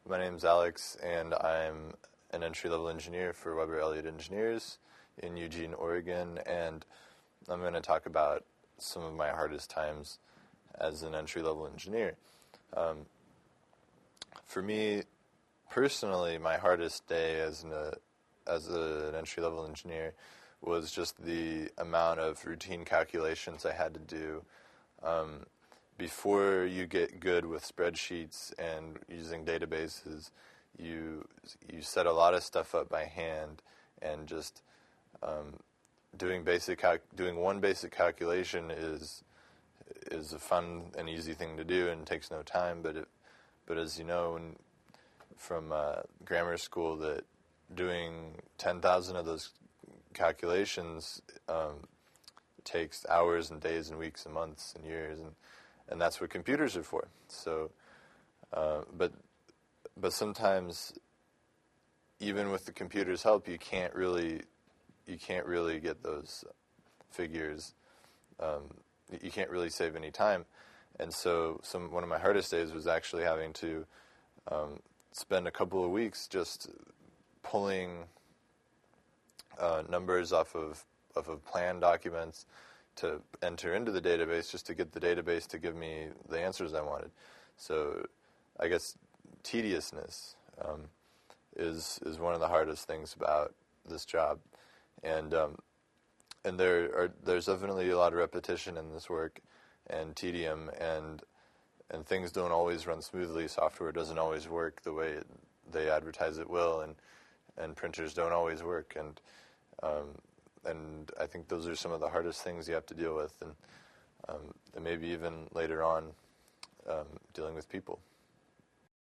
My name's Alex, and I'm an entry-level engineer for Weber Elliott Engineers in Eugene, Oregon, and I'm going to talk about some of my hardest times as an entry-level engineer. For me, personally, my hardest day as an entry-level engineer was just the amount of routine calculations I had to do. Before you get good with spreadsheets and using databases, you set a lot of stuff up by hand, and just doing one basic calculation is a fun and easy thing to do and takes no time. But as you know from grammar school, that doing 10,000 of those calculations takes hours and days and weeks and months and years, and that's what computers are for. So, but sometimes, even with the computer's help, you can't really get those figures. You can't really save any time, and so one of my hardest days was actually having to spend a couple of weeks just pulling numbers off of plan documents to enter into the database, just to get the database to give me the answers I wanted. So I guess tediousness is one of the hardest things about this job, and there's definitely a lot of repetition in this work and tedium, and things don't always run smoothly. Software doesn't always work the way they advertise it will, and printers don't always work, and I think those are some of the hardest things you have to deal with, and maybe even later on, dealing with people.